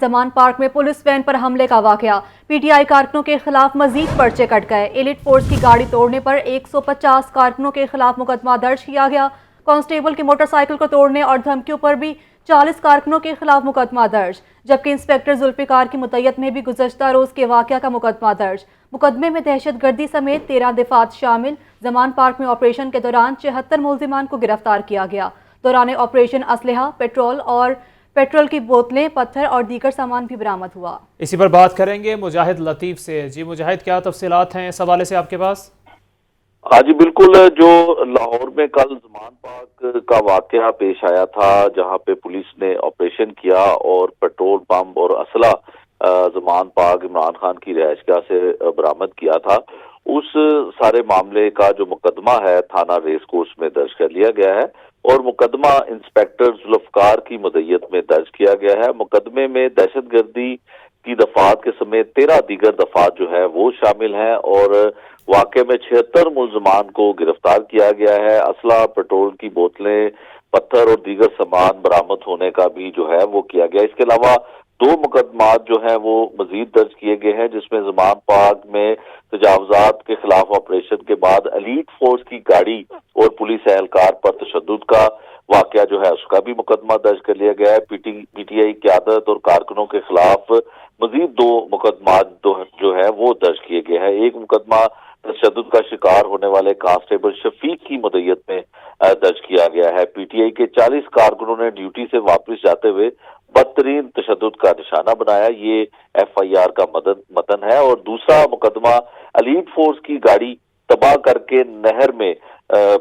زمان park میں police when پر حملے کا واقعہ، پی ٹی آئی کارکنوں کے خلاف مزید پرچے کٹ گئے۔ ایلیٹ فورس کی گاڑی توڑنے پر 150 کارکنوں کے خلاف مقدمہ درج کیا گیا۔ کانسٹیبل کی موٹر سائیکل کو توڑنے اور دھمکیوں پر بھی 40 کارکنوں کے خلاف مقدمہ درج، جبکہ انسپکٹر ذوالفقار کی متعیت میں بھی گزشتہ روز کے واقعہ کا مقدمہ درج۔ مقدمے میں دہشت گردی سمیت 13 دفعات شامل۔ زمان پارک میں آپریشن کے دوران 74 ملزمان کو گرفتار کیا گیا۔ دوران آپریشن اسلحہ، پیٹرول کی بوتلیں، پتھر اور دیگر سامان بھی برآمد ہوا۔ اسی پر بات کریں گے مجاہد لطیف سے۔ جی مجاہد، کیا تفصیلات ہیں اس حوالے سے آپ کے پاس؟ ہاں جی بالکل، جو لاہور میں کل زمان پارک کا واقعہ پیش آیا تھا، جہاں پہ پولیس نے آپریشن کیا اور پیٹرول پمپ اور اسلحہ زمان پارک عمران خان کی رہائش گاہ سے برآمد کیا تھا، اس سارے معاملے کا جو مقدمہ ہے تھانہ ریس کورس میں درج کر لیا گیا ہے اور مقدمہ انسپکٹر ذوالفقار کی مدعیت میں درج کیا گیا ہے۔ مقدمے میں دہشت گردی کی دفعات کے سمیت 13 دیگر دفعات جو ہے وہ شامل ہیں اور واقعے میں 76 ملزمان کو گرفتار کیا گیا ہے۔ اسلحہ، پیٹرول کی بوتلیں، پتھر اور دیگر سامان برآمد ہونے کا بھی جو ہے وہ کیا گیا۔ اس کے علاوہ 2 مقدمات جو ہیں وہ مزید درج کیے گئے ہیں، جس میں زمان پارک میں تجاوزات کے خلاف آپریشن کے بعد ایلیٹ فورس کی گاڑی اور پولیس اہلکار پر تشدد کا واقعہ جو ہے اس کا بھی مقدمہ درج کر لیا گیا ہے۔ پی ٹی آئی قیادت اور کارکنوں کے خلاف مزید 2 مقدمات جو ہے وہ درج کیے گئے ہیں۔ ایک مقدمہ تشدد کا شکار ہونے والے کانسٹیبل شفیق کی مدعیت میں درج کیا گیا ہے۔ پی ٹی آئی کے 40 کارکنوں نے ڈیوٹی سے واپس جاتے ہوئے بدترین تشدد کا نشانہ بنایا، یہ ایف آئی آر کا متن ہے۔ اور دوسرا مقدمہ ایلیٹ فورس کی گاڑی تباہ کر کے نہر میں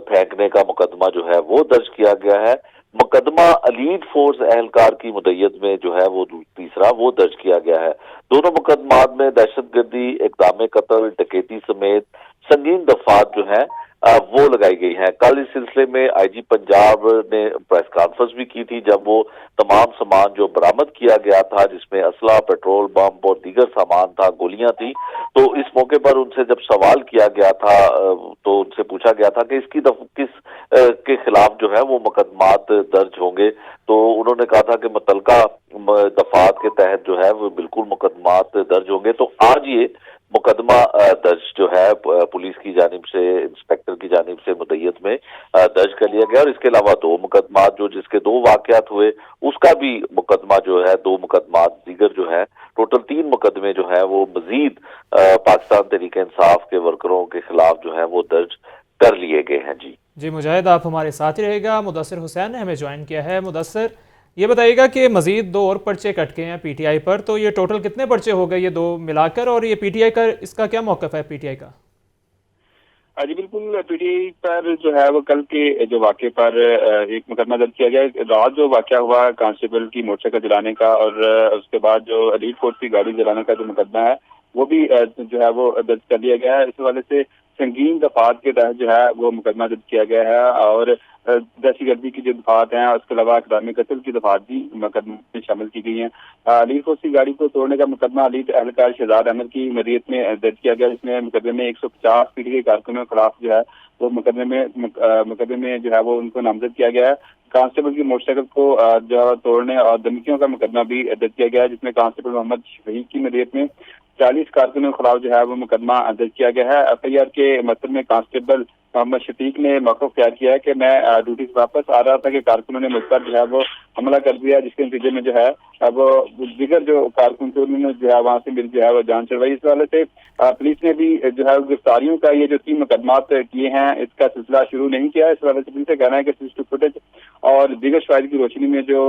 پھینکنے کا مقدمہ جو ہے وہ درج کیا گیا ہے۔ مقدمہ ایلیٹ فورس اہلکار کی مدعیت میں جو ہے وہ تیسرا وہ درج کیا گیا ہے۔ دونوں مقدمات میں دہشت گردی، اقدام قتل، ڈکیتی سمیت سنگین دفعات جو ہیں وہ لگائی گئی ہیں۔ کل اس سلسلے میں آئی جی پنجاب نے پریس کانفرنس بھی کی تھی، جب وہ تمام سامان جو برآمد کیا گیا تھا، جس میں اسلحہ، پیٹرول، بم اور دیگر سامان تھا، گولیاں تھی، تو اس موقع پر ان سے جب سوال کیا گیا تھا تو ان سے پوچھا گیا تھا کہ کس کے خلاف جو ہے وہ مقدمات درج ہوں گے، تو انہوں نے کہا تھا کہ متعلقہ دفعات کے تحت جو ہے وہ بالکل مقدمات درج ہوں گے۔ تو آج یہ مقدمہ درج جو ہے پولیس کی جانب سے، انسپکٹر کی جانب سے مدعیت میں درج کر لیا گیا، اور اس کے علاوہ 2 مقدمات جس کے 2 واقعات ہوئے اس کا بھی مقدمہ جو ہے، 2 مقدمات دیگر جو ہے، ٹوٹل 3 مقدمے جو ہیں وہ مزید پاکستان تحریک انصاف کے ورکروں کے خلاف جو ہے وہ درج کر لیے گئے ہیں۔ جی مجاہد، آپ ہمارے ساتھ ہی رہے گا۔ مدثر حسین نے ہمیں جوائن کیا ہے۔ مدثر، یہ بتائیے گا کہ مزید 2 اور پرچے کٹ گئے ہیں پی ٹی آئی پر، تو یہ ٹوٹل کتنے پرچے ہو گئے یہ 2 ملا کر، اور یہ پی ٹی آئی کا اس کا کیا موقف ہے پی ٹی آئی کا؟ جی بالکل، پی ٹی آئی پر جو ہے وہ کل کے جو واقعے پر ایک مقدمہ درج کیا گیا۔ رات جو واقعہ ہوا کانسٹیبل کی موٹر سائیکل جلانے کا اور اس کے بعد جو ایلیٹ فورس کی گاڑی جلانے کا جو مقدمہ ہے وہ بھی جو ہے وہ درج کر لیا گیا ہے۔ اس حوالے سے سنگین دفعات کے تحت جو ہے وہ مقدمہ درج کیا گیا ہے، اور دہشت گردی کی جو دفعات ہیں، اس کے علاوہ اقدام قتل کی دفعات بھی مقدمے میں شامل کی گئی ہیں۔ ایلیٹ فورس کی گاڑی کو توڑنے کا مقدمہ ایلیٹ اہلکار شہزاد احمد کی مدعیت میں درج کیا گیا، جس میں مقدمے میں 150 پی ٹی آئی کارکنوں کے خلاف جو ہے وہ مقدمے میں جو ہے وہ ان کو نامزد کیا گیا ہے۔ کانسٹیبل کی موٹر سائیکل کو جو ہے توڑنے اور دھمکیوں کا مقدمہ بھی درج کیا گیا ہے، جس میں کانسٹیبل محمد شفیق کی مدعیت میں 40 کارکنوں کے خلاف جو ہے وہ مقدمہ درج کیا گیا ہے۔ ایف آئی آر کے متن میں کانسٹیبل محمد شفیق نے موقف اختیار کیا ہے کہ میں ڈیوٹی سے واپس آ رہا تھا کہ کارکنوں نے مجھ پر جو ہے وہ حملہ کر دیا، جس کے نتیجے میں جو ہے وہ دیگر جو کارکن تھے انہوں نے جو ہے وہاں سے میری جو ہے وہ جان چڑھوائی۔ اس حوالے سے پولیس نے بھی جو ہے گرفتاریوں کا یہ جو 3 مقدمات کیے ہیں اس کا سلسلہ شروع نہیں کیا ہے۔ اس حوالے سے پولیس کا کہنا ہے کہ سی سی ٹی وی فوٹیج اور دیگر شواہد کی روشنی میں جو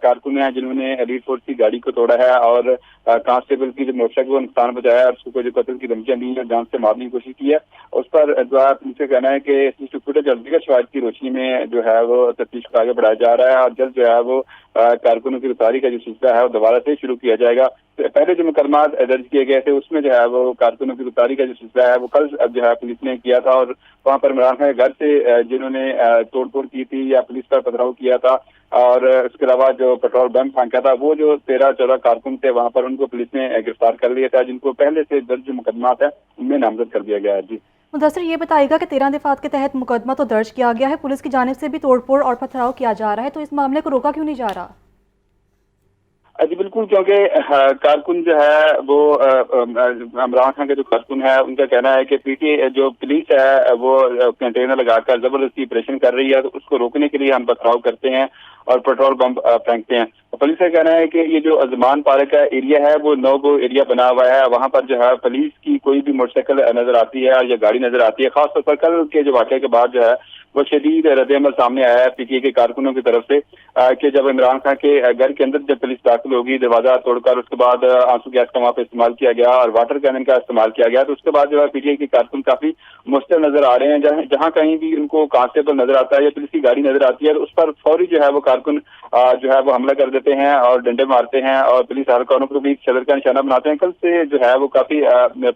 کارکن ہیں جنہوں نے ایلیٹ فورس کی گاڑی کو توڑا ہے اور کانسٹیبل کی جو موٹر سائیکل کو نقصان پہنچایا ہے اور اس کو جو قتل کی دھمکیاں دی ہیں، جان سے مارنے کی کوشش کی ہے، اس پر جو ہے پولیس کا کہنا ہے کہ سی سی ٹی وی فوٹیج اور دیگر شواہد کی روشنی میں جو ہے وہ تفتیش کو آگے بڑھایا جا رہا ہے، اور جلد جو ہے وہ کارکنوں کی گرفتاری کا جو سلسلہ ہے وہ دوبارہ سے شروع کیا جائے گا۔ پہلے جو مقدمات درج کیے گئے تھے اس میں جو ہے وہ کارکنوں کی گرفتاری کا جو سلسلہ ہے وہ کل جو ہے پولیس نے کیا تھا، اور وہاں پر عمران خان کے گھر سے جنہوں نے توڑ پھوڑ کی تھی یا پولیس پر پتھراؤ کیا تھا، اور اس کے علاوہ جو پیٹرول بم پھینکا تھا، وہ جو 13-14 کارکن تھے وہاں پر ان کو پولیس نے گرفتار کر لیا تھا، جن کو پہلے سے درج مقدمات ہیں ان میں نامزد کر دیا گیا ہے۔ جی مدثر، یہ بتائے گا کہ 13 دفعات کے تحت مقدمہ تو درج کیا گیا ہے، پولیس کی جانب سے بھی توڑ پھوڑ اور پتھراؤ کیا جا رہا ہے، تو اس معاملے کو روکا کیوں نہیں جا رہا؟ جی بالکل، کیونکہ کارکن جو ہے وہ عمران خان کے جو کارکن ہے ان کا کہنا ہے کہ پی ٹی جو پولیس ہے وہ کنٹینر لگا کر زبردستی آپریشن کر رہی ہے، تو اس کو روکنے کے لیے ہم پتھراؤ کرتے ہیں اور پیٹرول بم پھینکتے ہیں۔ پولیس کا کہنا ہے کہ یہ جو ازمان پارک کا ایریا ہے وہ نو گو ایریا بنا ہوا ہے، وہاں پر جو ہے پولیس کی کوئی بھی موٹر سائیکل نظر آتی ہے یا گاڑی نظر آتی ہے، خاص طور پر کل کے جو واقعے کے بعد جو ہے وہ شدید رد عمل سامنے آیا ہے پی ٹی اے کے کارکنوں کی طرف سے کہ جب عمران خان کے گھر کے اندر جب پولیس داخل ہوگی، دروازہ توڑ کر اس کے بعد آنسو گیس کا وہاں پہ استعمال کیا گیا اور واٹر کینن کا استعمال کیا گیا، تو اس کے بعد جو ہے پی ٹی اے کے کارکن کافی مستر نظر آ رہے ہیں۔ جہاں کہیں بھی ان کو کانسٹیبل نظر آتا ہے یا پولیس کی گاڑی نظر آتی ہے تو اس پر فوری جو ہے وہ کارکن جو ہے وہ حملہ کر دیتے ہیں اور ڈنڈے مارتے ہیں اور پولیس اہلکاروں کو بھی صدر کا نشانہ بناتے ہیں۔ کل سے جو ہے وہ کافی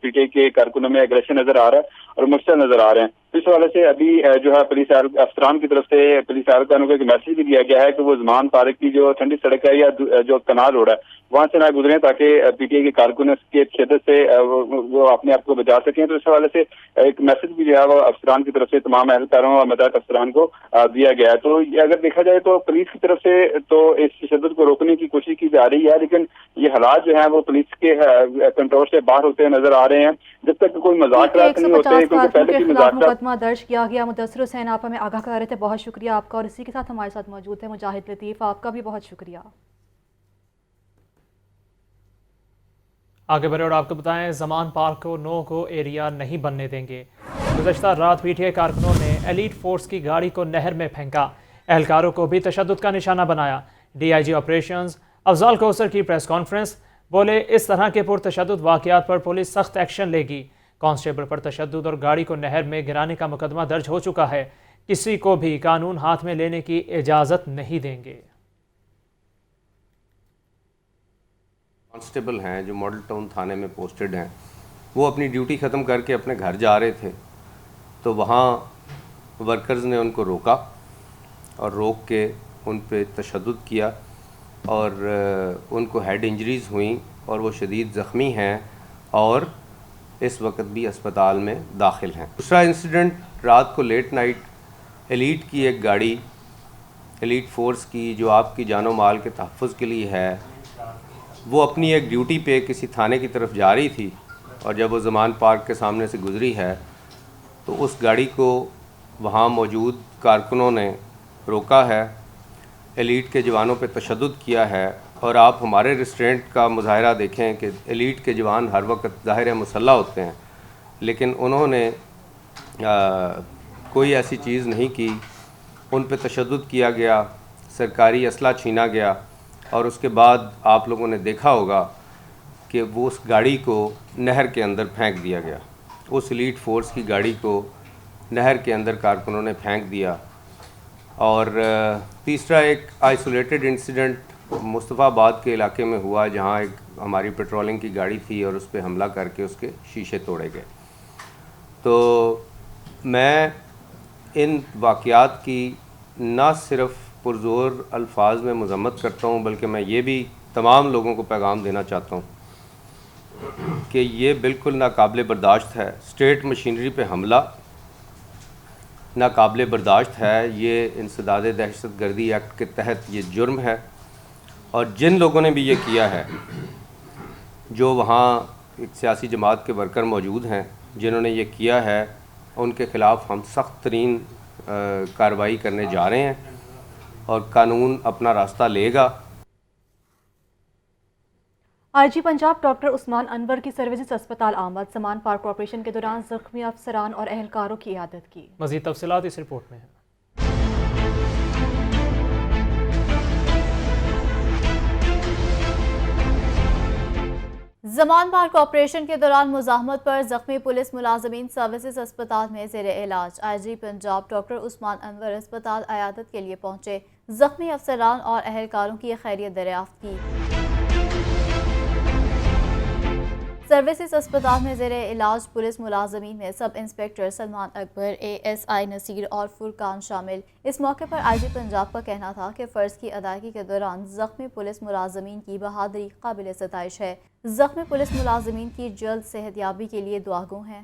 پی ٹی اے کے کارکنوں میں اگریشن نظر آ رہا ہے اور مستر نظر آ رہے ہیں۔ اس حوالے سے ابھی جو ہے پولیس افسران کی طرف سے پولیس اہلکاروں کو ایک میسج بھی دیا گیا ہے کہ وہ زمان پارک کی جو ٹھنڈی سڑک ہے یا جو کنال روڈ ہے وہاں سے نہ گزریں تاکہ پی ٹی اے کے کارکن اس کے شدت سے وہ اپنے آپ کو بچا سکیں۔ تو اس حوالے سے ایک میسج بھی جو ہے وہ افسران کی طرف سے تمام اہلکاروں اور متعلق افسران کو دیا گیا ہے۔ تو اگر دیکھا جائے تو پولیس کی طرف سے تو اس تشدد کو روکنے کی کوشش کی جا رہی ہے، لیکن یہ حالات جو ہیں وہ پولیس کے کنٹرول سے باہر ہوتے نظر آ رہے ہیں جب تک کوئی مذاکرات نہیں ہوتے، کیونکہ پہلے بھی مذاکرات مقدمہ درج کیا گیا۔ مدثر حسین آپ ہمیں آگاہ کر رہے تھے، بہت شکریہ آپ کا، اور اسی کے ساتھ ہمارے ساتھ موجود ہے مجاہد لطیف، آپ کا بھی بہت شکریہ۔ آگے بڑھے اور آپ کو بتائیں زمان پارک کو نو گو ایریا نہیں بننے دیں گے۔ گزشتہ رات پی ٹی اے کارکنوں نے ایلیٹ فورس کی گاڑی کو نہر میں پھینکا، اہلکاروں کو بھی تشدد کا نشانہ بنایا۔ D I G operations Afzal کوثر کی پریس کانفرنس، بولے اس طرح کے پرتشدد واقعات پر پولیس سخت ایکشن لے گی۔ کانسٹیبل پر تشدد اور گاڑی کو نہر میں گرانے کا مقدمہ درج ہو چکا ہے، کسی کو بھی قانون ہاتھ میں لینے کی اجازت نہیں دیں گے۔ کانسٹیبل ہیں جو ماڈل ٹاؤن تھانے میں پوسٹڈ ہیں، وہ اپنی ڈیوٹی ختم کر کے اپنے گھر جا رہے تھے، تو وہاں ورکرز نے ان کو روکا اور روک کے ان پہ تشدد کیا اور ان کو ہیڈ انجریز ہوئیں اور وہ شدید زخمی ہیں اور اس وقت بھی اسپتال میں داخل ہیں۔ دوسرا انسیڈنٹ رات کو لیٹ نائٹ ایلیٹ کی ایک گاڑی، ایلیٹ فورس کی جو آپ کی جان و مال کے تحفظ کے لیے ہے، وہ اپنی ایک ڈیوٹی پہ کسی تھانے کی طرف جا رہی تھی اور جب وہ زمان پارک کے سامنے سے گزری ہے تو اس گاڑی کو وہاں موجود کارکنوں نے روکا ہے، ایلیٹ کے جوانوں پہ تشدد کیا ہے، اور آپ ہمارے ریسٹورنٹ کا مظاہرہ دیکھیں کہ ایلیٹ کے جوان ہر وقت ظاہر مسلح ہوتے ہیں، لیکن انہوں نے کوئی ایسی چیز نہیں کی، ان پہ تشدد کیا گیا، سرکاری اسلحہ چھینا گیا، اور اس کے بعد آپ لوگوں نے دیکھا ہوگا کہ وہ اس گاڑی کو نہر کے اندر پھینک دیا گیا۔ اس ایلیٹ فورس کی گاڑی کو نہر کے اندر کارکنوں نے پھینک دیا۔ اور تیسرا ایک آئسولیٹڈ انسیڈنٹ مصطفیٰ آباد کے علاقے میں ہوا، جہاں ایک ہماری پیٹرولنگ کی گاڑی تھی اور اس پہ حملہ کر کے اس کے شیشے توڑے گئے۔ تو میں ان واقعات کی نہ صرف پرزور الفاظ میں مذمت کرتا ہوں، بلکہ میں یہ بھی تمام لوگوں کو پیغام دینا چاہتا ہوں کہ یہ بالکل ناقابل برداشت ہے۔ اسٹیٹ مشینری پہ حملہ ناقابل برداشت ہے، یہ انسداد دہشت گردی ایکٹ کے تحت یہ جرم ہے، اور جن لوگوں نے بھی یہ کیا ہے، جو وہاں ایک سیاسی جماعت کے ورکر موجود ہیں جنہوں نے یہ کیا ہے، ان کے خلاف ہم سخت ترین کارروائی کرنے جا رہے ہیں اور قانون اپنا راستہ لے گا۔ آئی جی پنجاب ڈاکٹر عثمان انور کی سروسز اسپتال آمد، زمان پارک آپریشن کے دوران زخمی افسران اور اہلکاروں کی عیادت کی۔ مزید تفصیلات اس رپورٹ میں ہیں۔ زمان پارک آپریشن کے دوران مزاحمت پر زخمی پولیس ملازمین سروسز اسپتال میں زیر علاج۔ آئی جی پنجاب ڈاکٹر عثمان انور اسپتال عیادت کے لیے پہنچے، زخمی افسران اور اہلکاروں کی خیریت دریافت کی۔ سروسز اسپتال میں زیر علاج پولیس ملازمین میں sub inspector Salman Akbar, A S I Naseer اور فرقان شامل۔ اس موقع پر آئی جی پنجاب کا کہنا تھا کہ فرض کی ادائیگی کے دوران زخمی پولیس ملازمین کی بہادری قابل ستائش ہے۔ زخمی پولیس ملازمین کی جلد صحت یابی کے لیے دعا گو ہیں۔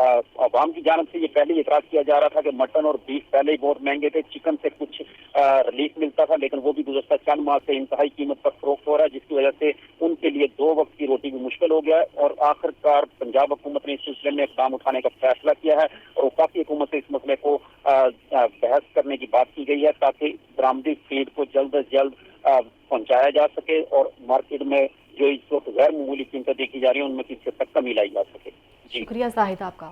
عوام کی جانب سے یہ پہلے اعتراض کیا جا رہا تھا کہ مٹن اور بیف پہلے ہی بہت مہنگے تھے، چکن سے کچھ ریلیف ملتا تھا، لیکن وہ بھی گزشتہ چند ماہ سے انتہائی قیمت پر فروخت ہو رہا ہے، جس کی وجہ سے ان کے لیے 2 وقت کی روٹی بھی مشکل ہو گیا ہے۔ اور آخر کار پنجاب حکومت نے اس سلسلے میں اقدام اٹھانے کا فیصلہ کیا ہے اور وفاقی حکومت سے اس مسئلے کو بحث کرنے کی بات کی گئی ہے تاکہ برآمدی فیڈ کو جلد از جلد پہنچایا جا سکے اور مارکیٹ میں جو اس وقت غیر معمولی قیمتیں دیکھی جا رہی ہیں ان میں کسی حد تک کمی لائی جا سکے۔ شکریہ زاہد آپ کا۔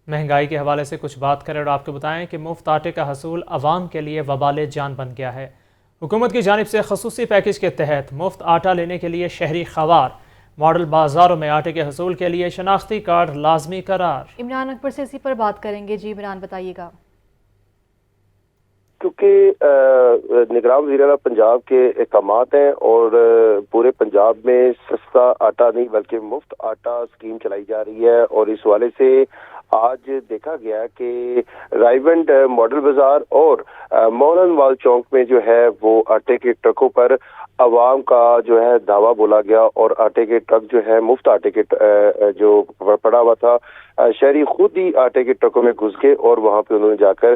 مہنگائی کے حوالے سے کچھ بات کریں اور آپ کو بتائیں کہ مفت آٹے کا حصول عوام کے لیے وبال جان بن گیا ہے۔ حکومت کی جانب سے خصوصی پیکج کے تحت مفت آٹا لینے کے لیے شہری خوار ماڈل بازاروں میں آٹے کے حصول کے لیے شناختی کارڈ لازمی قرار۔ عمران اکبر سے اسی پر بات کریں گے۔ جی عمران بتائیے گا۔ کیونکہ نگراں وزیر اعلیٰ پنجاب کے احکامات ہیں اور پورے پنجاب میں سستا آٹا نہیں بلکہ مفت آٹا اسکیم چلائی جا رہی ہے، اور اس حوالے سے آج دیکھا گیا کہ رائیونڈ ماڈل بازار اور مولن وال چوک میں جو ہے وہ آٹے کے ٹرکوں پر عوام کا جو ہے دعویٰ بولا گیا اور آٹے کے ٹرک جو ہے مفت آٹے کے جو پڑا ہوا تھا، شہری خود ہی آٹے کے ٹرکوں میں گھس گئے اور وہاں پہ انہوں نے جا کر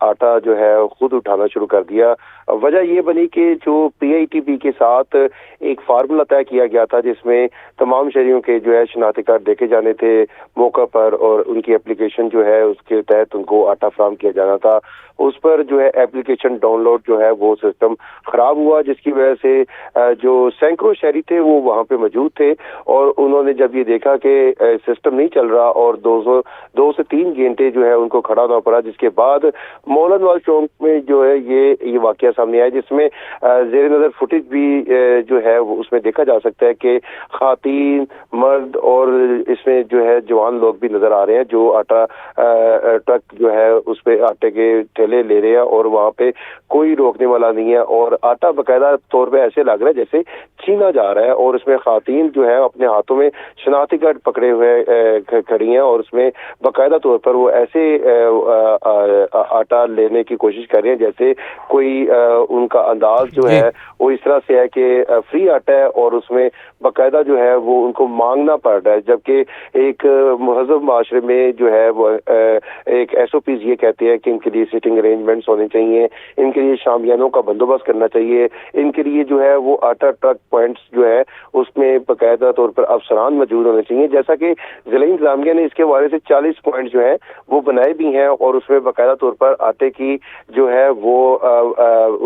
آٹا جو ہے خود اٹھانا شروع کر دیا۔ وجہ یہ بنی کہ جو پی آئی ٹی پی کے ساتھ ایک فارمولہ طے کیا گیا تھا جس میں تمام شہریوں کے جو ہے شناختی کارڈ دیکھے جانے تھے موقع پر اور ان کی اپلیکیشن جو ہے اس کے تحت ان کو آٹا فراہم کیا جانا تھا، اس پر جو ہے اپلیکیشن ڈاؤن لوڈ جو ہے وہ سسٹم خراب ہوا، جس کی وجہ سے جو سینکڑوں شہری تھے وہ وہاں پہ موجود تھے اور انہوں نے جب یہ دیکھا کہ سسٹم نہیں چل رہا اور 2 سے 3 گھنٹے جو ہے ان کو کھڑا ہونا پڑا، جس کے بعد مولن وال چوک میں جو ہے یہ واقعہ سامنے آیا، جس میں زیر نظر فوٹیج بھی جو ہے اس میں دیکھا جا سکتا ہے کہ خواتین، مرد اور اس میں جو ہے جوان لوگ بھی نظر آ رہے ہیں جو آٹا ٹرک جو ہے اس پہ آٹے کے ٹھیلے لے رہے ہیں اور وہاں پہ کوئی روکنے والا نہیں ہے، اور آٹا باقاعدہ طور پہ ایسے لگ رہا ہے جیسے چھینا جا رہا ہے، اور اس میں خواتین جو ہے اپنے ہاتھوں میں شناختی کارڈ پکڑے ہوئے کھڑی ہیں اور اس میں باقاعدہ طور پر وہ ایسے آٹا لینے کی کوشش کر رہے ہیں جیسے کوئی ان کا انداز جو ہے وہ اس طرح سے ہے کہ فری آٹا ہے اور اس میں باقاعدہ جو ہے وہ ان کو مانگنا پڑ رہا ہے، جبکہ ایک مہذب معاشرے میں جو ہے وہ ایک ایس او پیز یہ کہتے ہیں کہ ان کے لیے سیٹنگ ارینجمنٹس ہونے چاہیے، ان کے لیے شامیانوں کا بندوبست کرنا چاہیے، ان کے لیے جو ہے وہ آٹا ٹرک پوائنٹس جو ہے اس میں باقاعدہ طور پر افسران موجود ہونے چاہیے، جیسا کہ ضلعی انتظامیہ نے اس کے حوالے سے 40 پوائنٹ جو ہیں وہ بنائے بھی ہیں اور اس میں باقاعدہ طور پر آٹے کی جو ہے وہ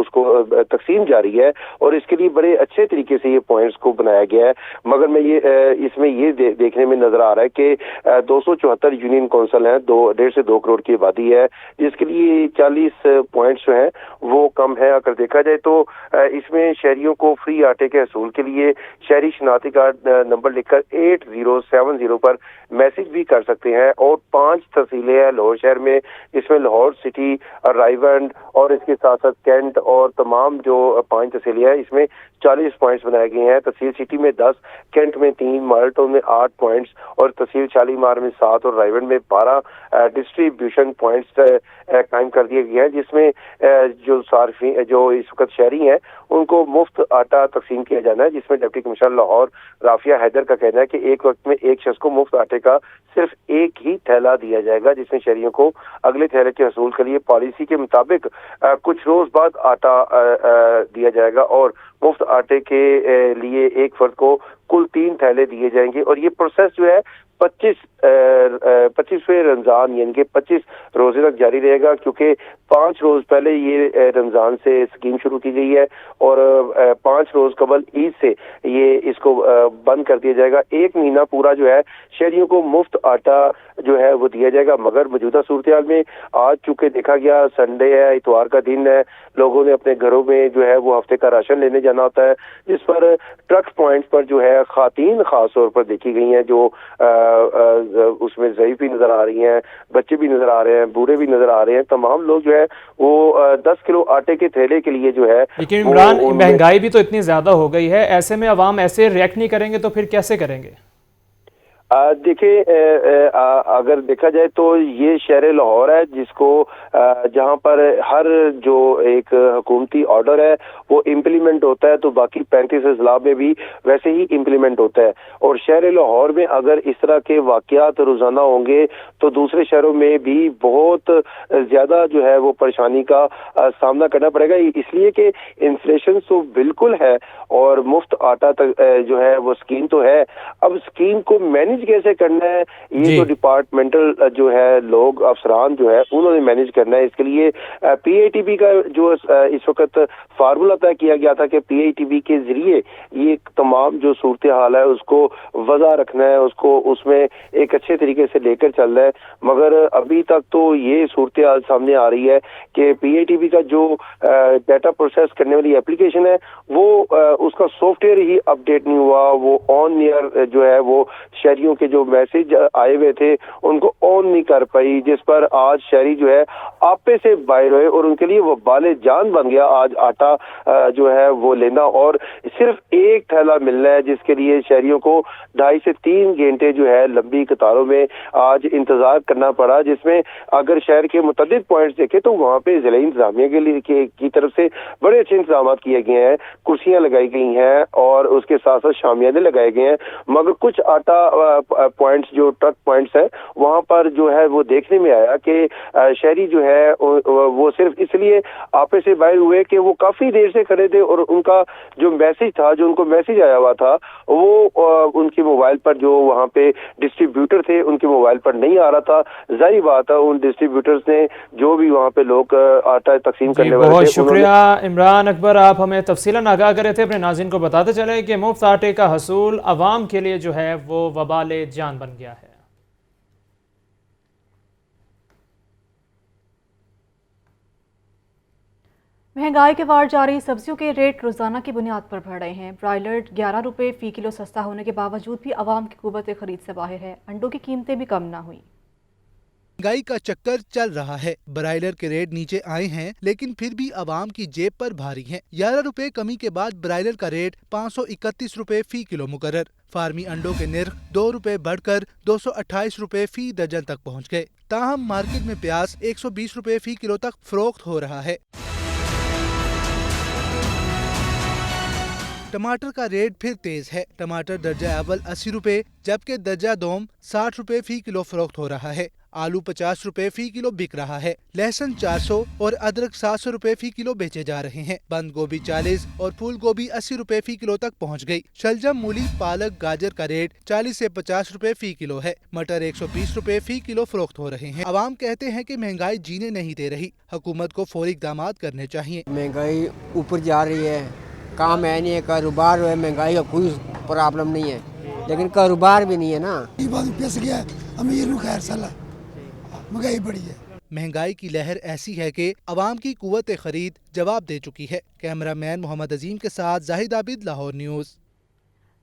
اس کو تقسیم جاری ہے اور اس کے لیے بڑے اچھے طریقے سے یہ پوائنٹس کو بنایا گیا ہے، مگر میں یہ اس میں یہ دیکھنے میں نظر آ رہا ہے کہ 274 یونین کونسل ہیں، 1.5 سے 2 کروڑ کی آبادی ہے، جس کے لیے 40 پوائنٹس جو ہیں وہ کم ہے۔ اگر دیکھا جائے تو اس میں شہریوں کو فری آٹے کے حصول کے لیے شہری شناختی کارڈ نمبر لکھ کر 8070 پر میسج بھی کر سکتے ہیں، اور 5 تحصیلیں ہیں لاہور شہر میں، اس میں لاہور سٹی، رائیونڈ اور اس کے ساتھ ساتھ کینٹ اور تمام جو 5 تحصیلیں ہیں اس میں 40 پوائنٹس بنائے گئے ہیں۔ تحصیل سٹی میں 10، کینٹ میں 3، ماڈل ٹاؤن میں 8 پوائنٹس اور تحصیل شالیمار میں 7 اور رائیونڈ میں 12 ڈسٹریبیوشن پوائنٹس قائم کر دیے گئے ہیں، جس میں جو صارفین جو اس وقت شہری ہیں ان کو مفت آٹا تقسیم کیا جانا ہے، جس میں ڈپٹی کمشنر لاہور رافیہ حیدر کا کہنا ہے کہ ایک وقت میں ایک شخص کو مفت آٹے کا صرف ایک ہی تھیلا دیا جائے گا، جس میں شہریوں کو اگلے تھیلے کے حصول کے لیے پالیسی کے مطابق کچھ روز بعد آٹا دیا جائے گا اور مفت آٹے کے لیے ایک فرد کو کل 3 تھیلے دیے جائیں گے، اور یہ پروسیس جو ہے 25ویں رمضان یعنی کہ 25 روزے تک جاری رہے گا، کیونکہ 5 روز پہلے یہ رمضان سے اسکیم شروع کی گئی ہے اور 5 روز قبل عید سے یہ اس کو بند کر دیا جائے گا۔ 1 مہینہ پورا جو ہے شہریوں کو مفت آٹا جو ہے وہ دیا جائے گا، مگر موجودہ صورتحال میں آج چونکہ دیکھا گیا سنڈے ہے، اتوار کا دن ہے، لوگوں نے اپنے گھروں میں جو ہے وہ ہفتے کا راشن لینے جانا ہوتا ہے، جس پر ٹرک پوائنٹس پر جو ہے خواتین خاص طور پر دیکھی گئی ہیں جو اس میں ضعیف بھی نظر آ رہی ہیں، بچے بھی نظر آ رہے ہیں، بوڑھے بھی نظر آ رہے ہیں، تمام لوگ جو ہے وہ 10 کلو آٹے کے تھیلے کے لیے جو ہے۔ لیکن عمران مہنگائی بھی تو اتنی زیادہ ہو گئی ہے، ایسے میں عوام ایسے ریئیکٹ نہیں کریں گے تو پھر کیسے کریں گے؟ دیکھیں اگر دیکھا جائے تو یہ شہر لاہور ہے جس کو جہاں پر ہر جو ایک حکومتی آرڈر ہے وہ امپلیمنٹ ہوتا ہے، تو باقی 35 اضلاع میں بھی ویسے ہی امپلیمنٹ ہوتا ہے. اور شہر لاہور میں اگر اس طرح کے واقعات روزانہ ہوں گے تو دوسرے شہروں میں بھی بہت زیادہ جو ہے وہ پریشانی کا سامنا کرنا پڑے گا، اس لیے کہ انفلیشن تو بالکل ہے اور مفت آٹا تک جو ہے وہ اسکیم تو ہے. اب اسکیم کو مینیج کیسے کرنا ہے یہ تو ڈپارٹمنٹل جو ہے لوگ افسران جو ہے انہوں نے مینیج کرنا ہے. اس کے لیے پی آئی ٹی بی کا جو اس وقت فارمولا طے کیا گیا تھا کہ پی آئی ٹی بی کے ذریعے یہ تمام جو صورتحال ہے اس کو وضع رکھنا ہے، اس کو اس میں ایک اچھے طریقے سے لے کر چل رہا ہے. مگر ابھی تک تو یہ صورتحال سامنے آ رہی ہے کہ پی آئی ٹی بی کا جو ڈیٹا پروسیس کرنے والی اپلیکیشن ہے وہ اس کا سافٹ ویئر ہی اپڈیٹ نہیں ہوا، وہ آن ایئر جو ہے وہ شہریوں کے جو میسج آئے ہوئے تھے ان کو آن نہیں کر پائی، جس پر آج شہری جو ہے آپے سے باہر ہوئے اور ان کے لیے وہ بال جان بن گیا آج آٹا جو ہے وہ لینا. اور صرف ایک تھیلا ملنا ہے جس کے لیے شہریوں کو 2.5 سے 3 گھنٹے جو ہے لمبی قطاروں میں آج انتظار کرنا پڑا، جس میں اگر شہر کے متعدد پوائنٹس دیکھیں تو وہاں پہ ضلع انتظامیہ کے لیے کی طرف سے بڑے اچھے انتظامات کیے گئے ہیں، کرسیاں لگائی گئی ہیں اور اس کے ساتھ ساتھ شامیانے لگائے گئے ہیں. مگر کچھ آٹا پوائنٹس جو ٹرک پوائنٹس ہیں وہاں پر جو ہے وہ دیکھنے میں آیا کہ شہری جو ہے وہ صرف اس لیے آپے سے باہر ہوئے کہ وہ کافی دیر سے کھڑے تھے اور ان کا جو میسج تھا، جو ان کو میسج آیا ہوا تھا وہ ان کے موبائل پر جو وہاں پہ ڈسٹریبیوٹر تھے ان کے موبائل پر نہیں آ رہا تھا. ظاہری بات ہے ان ڈسٹریبیوٹرز نے جو بھی وہاں پہ لوگ آٹا تقسیم کرنے والے تھے. بہت شکریہ عمران اکبر، آپ ہمیں تفصیلاً آگاہ کرے تھے. اپنے ناظرین کو بتاتے چلے کہ مفت آٹے کا حصول عوام کے لیے جو ہے وہ وبال جان بن گیا ہے. مہنگائی کے وار جاری، سبزیوں کے ریٹ روزانہ کی بنیاد پر بڑھ رہے ہیں. برائلر 11 روپے فی کلو سستا ہونے کے باوجود بھی عوام کی قوت خرید سے باہر ہے. انڈوں کی قیمتیں بھی کم نہ ہوئیں. مہنگائی کا چکر چل رہا ہے. برائلر کے ریٹ نیچے آئے ہیں لیکن پھر بھی عوام کی جیب پر بھاری ہیں. 11 روپے کمی کے بعد برائلر کا ریٹ 531 روپے فی کلو مقرر. فارمی انڈوں کے نرخ 2 روپے بڑھ کر 228 روپے فی درجن تک پہنچ گئے. تاہم مارکیٹ میں پیاز 120 روپے فی کلو تک فروخت ہو رہا ہے. ٹماٹر کا ریٹ پھر تیز ہے. ٹماٹر درجہ اول 80 روپے جبکہ درجہ دوم 60 روپے فی کلو فروخت ہو رہا ہے. آلو 50 روپے فی کلو بک رہا ہے. لہسن 400 اور ادرک 700 روپے فی کلو بیچے جا رہے ہیں. بند گوبھی 40 اور پھول گوبھی 80 روپے فی کلو تک پہنچ گئی. شلجم، مولی، پالک، گاجر کا ریٹ 40 سے 50 روپے فی کلو ہے. مٹر 120 روپے فی کلو فروخت ہو رہے ہیں. عوام کہتے ہیں کہ مہنگائی جینے نہیں دے رہی، حکومت کو فوری اقدامات کرنے چاہیے. مہنگائی اوپر جا رہی ہے، کام ہے نہیں ہے، کاروبار ہے، مہنگائی کا کوئی پرابلم نہیں ہے لیکن کاروبار بھی نہیں ہے نا. پس گیا امیر نو خیر سال مہنگائی بڑی ہے. مہنگائی کی لہر ایسی ہے کہ عوام کی قوت خرید جواب دے چکی ہے. کیمرہ مین محمد عظیم کے ساتھ زاہد عابد، لاہور نیوز.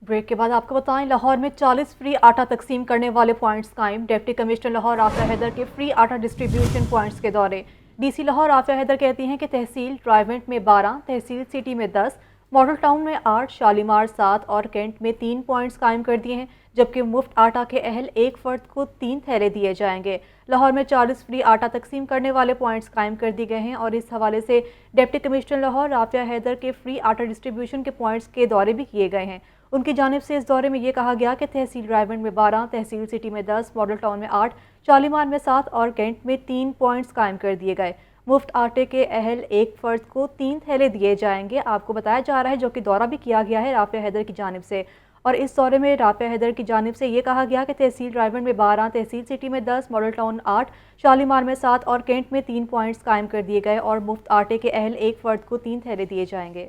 بریک کے بعد آپ کو بتائیں لاہور میں 40 فری آٹا تقسیم کرنے والے پوائنٹس قائم. ڈپٹی کمشنر لاہور عافیہ حیدر کے فری آٹا ڈسٹریبیوشن پوائنٹس کے دورے. ڈی سی لاہور عافیہ حیدر کہتی ہیں کہ تحصیل ڈرائیونٹ میں 12، تحصیل سٹی میں 10، ماڈل ٹاؤن میں 8، شالیمار 7 اور کینٹ میں 3 پوائنٹس قائم کر دیے ہیں، جبکہ مفت آٹا کے اہل ایک فرد کو 3 تھیلے دیے جائیں گے. لاہور میں 40 فری آٹا تقسیم کرنے والے پوائنٹس قائم کر دی گئے ہیں اور اس حوالے سے ڈپٹی کمشنر لاہور عافیہ حیدر کے فری آٹا ڈسٹریبیوشن کے پوائنٹس کے دورے بھی کیے گئے ہیں. ان کی جانب سے اس دورے میں یہ کہا گیا کہ تحصیل ڈرائیونٹ میں 12، تحصیل سٹی میں 10، ماڈل ٹاؤن میں 8، شالیمار میں 7 اور کینٹ میں 3 پوائنٹس قائم کر دیے گئے. مفت آٹے کے اہل ایک فرد کو 3 تھیلے دیے جائیں گے. آپ کو بتایا جا رہا ہے جو کہ دورہ بھی کیا گیا ہے رافع حیدر کی جانب سے، اور اس دورے میں رافع حیدر کی جانب سے یہ کہا گیا کہ تحصیل ڈرائیونٹ میں 12، تحصیل سٹی میں 10، ماڈل ٹاؤن 8، شالیمار میں 7 اور کینٹ میں 3 پوائنٹس قائم کر دیے گئے اور مفت آٹے کے اہل ایک فرد کو 3 تھیلے دیے جائیں گے.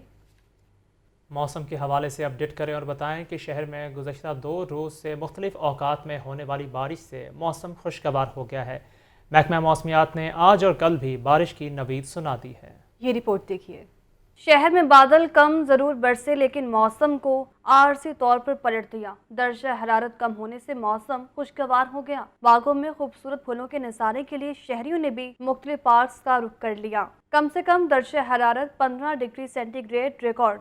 موسم کے حوالے سے اپڈیٹ کریں اور بتائیں کہ شہر میں گزشتہ 2 روز سے مختلف اوقات میں ہونے والی بارش سے موسم خوشگوار ہو گیا ہے. محکمہ موسمیات نے آج اور کل بھی بارش کی نوید سنا دی ہے. یہ رپورٹ دیکھیے. شہر میں بادل کم ضرور برسے لیکن موسم کو عارضی طور پر پلٹ دیا. درجہ حرارت کم ہونے سے موسم خوشگوار ہو گیا. باغوں میں خوبصورت پھولوں کے نظارے کے لیے شہریوں نے بھی مختلف پارکس کا رخ کر لیا. کم سے کم درجہ حرارت 15 ڈگری سینٹی گریڈ ریکارڈ.